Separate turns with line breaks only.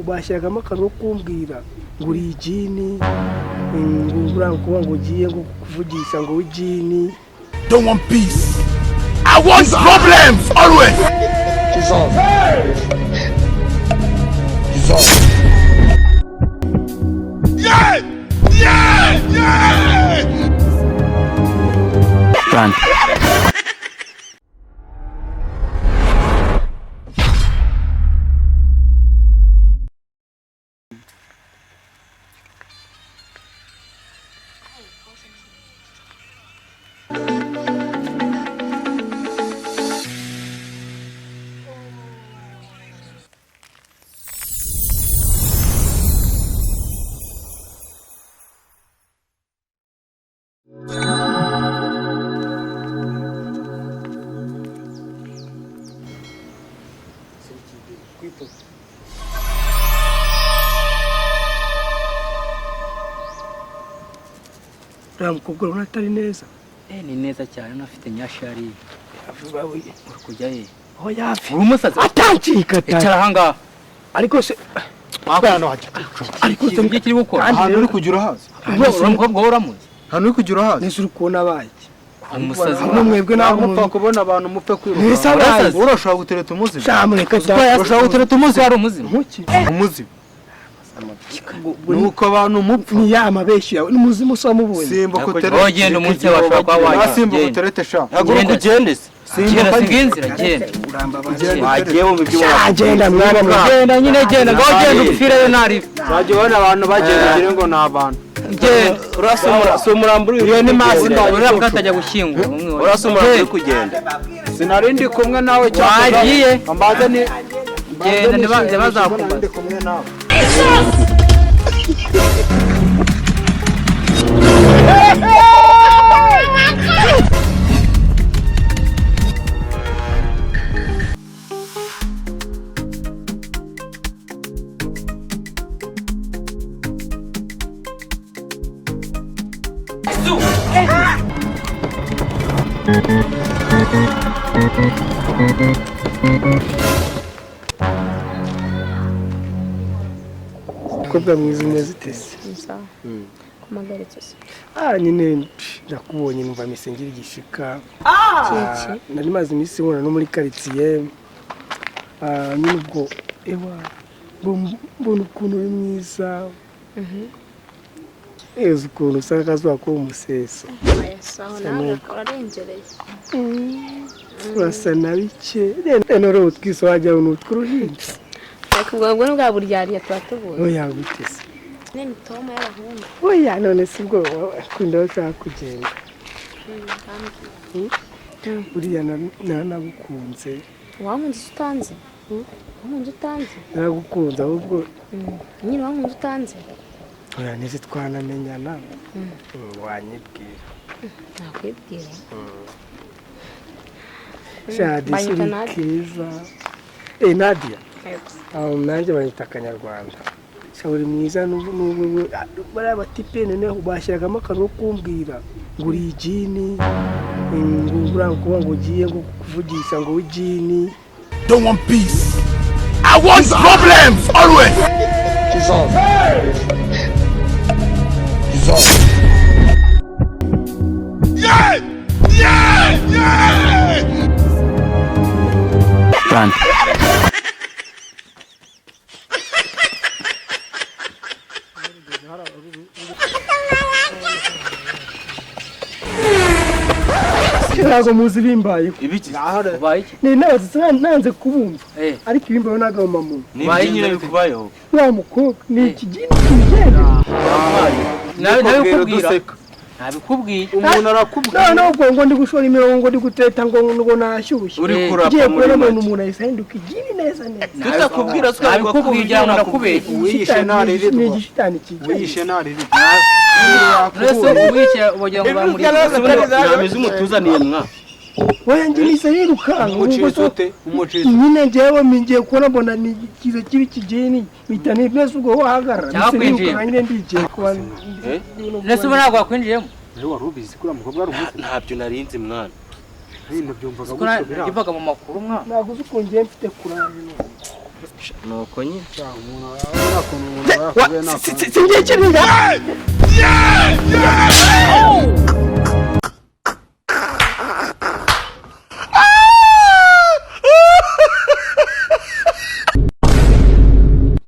Ubashakamo akantu kumbwira ngo uri ijyini ngura kuba ngo ugiye ngo kuvugisha ngo ijyini.
Don't want peace. I want problems always.
He's off. He's off.
Yeah! Yeah! Yeah!
Run.
Umukobwa urabona atari neza.
Ni neza cyane unafite nyashari.
Avuga we
Uri kujya he?
aho yafi.
Uri umusazi.
Atancika ta.
Icara hanga.
Ariko se
Hano haje.
Ariko se kiri gukora.
Hano uri kujya urahaza.
Uri umukobwa uramuzi.
Hano uri kujya urahaza.
nese uri kubona abaye.
Umusazi.
Hamwe mwebwe naho
mupfa kubona abantu mupfe kwiruka.
Nese abaye.
Urashaka gutereta umuzimu.
Shamureka
Urashaka gutereta umuzimu.
Wari umuzimu.
Muki.
Umuzimu. Nuko abantu mupfa.
Ni ya mabeshi yawe n'umuzimu so mubonye.
Simba kutereta.
Ogenda umunsi washaka kwa wanjye.
Simba kutereta sha.
Agura kugende se.
Simba
kaginzira genda.
Urambabaje.
Wagiye mu byo.
Agenda mwana mwana.
Genda nyine genda ngo genda upfire nari.
Wagiye ubona abantu bagenda gire ngo ni abantu.
Genda.
Urasomura somurambura iyo ni mazi
Uriya mukatajya gushyingura umwe.
urasomura uri kugenda. Sinarindi kumwe nawe
cyangwa. Wagiye.
Ambaza ni
Genda nibanze bazakubaza.
ndi kumwe nawe.
Umukobwa mwiza umeze utese.
Sawa. Kumagaritse se.
Nyine ndakubonye numva misengera igishika.
Kiki.
Nari maze iminsi mbona no muri quartier. Nyine ubwo ewa mbona ukuntu uri mwiza. Ezi ukuntu usanga akazuba ko umuseso.
Aya sawa nawe urarengereye.
Urasa na bike. Rero utwiso wajya n'utwuruhinja.
Ariko ubwo bwa buryariye twatubonye.
Oya bitese.
Nene Tom y'abahungu.
Oya none sibwo akunda ushaka kugenda. Uriya nanagukunze.
Wankunze utanze. Wankunze utanze.
Naragukunze ahubwo
Nyine wankunze utanze.
oya nese twanamenyana. Wanyibwira.
Nakwibwira.
Shadi
Banyita Nadia.
keza. Nadia. Nanjye banyita Akanyarwanda. Uri mwiza n'ubu bari abatipe none ubashakamo akantu kumbwira ngo uri ijyini ngura kuba ngo ugiye ngo kuvugisha ngo ijyini.
Don't want peace. I want problems always.
He's off. He's off.
Yeah! Yeah! Yeah!
Run.
Ntago muzi bimbaye.
Ibiki? Ubaye iki?
Ni nanze kubumva.
Eh.
Ariko ibimbaye naga mama.
Ubaye nyine bikubayeho.
Wa mukobwa ni ikigini kigenda.
Nawe kubwira. Nabikubwiye.
Umuntu arakubwira.
No ngo ndi gushora imirongo ndi guteta ngo nashyushye.
Uri kurapa
Ngiye
muri
kubona
make.
umuntu ayisahinduka igini neza neza.
Tutakubwira
Nabikubwiye ngo nakubeshye.
Wishe nari
ni igishitani kigenda.
Wishe nari
Rese ubwiye ubogira ngo bamuri.
Namize umutuzaniye mwa.
Oya nje nise yiruka.
Umucizote, umucizo.
Nyine njewe mingiye kubona mbona ni kiza kibi kijeni bitane byose ubwo wahagarara.
Cyakwinjiye.
Nyine ndigiye kuba.
Rese ubu ntabwo wakwinjiyemo.
Rero warubizi kuri mukobwa ari umuzi.
Ntabyo narinzi mwana.
Hino byumvaga
Givaga mu makuru mwa.
Naguze ukungiye mfite kurana none.
nuko nyine
singiye kintu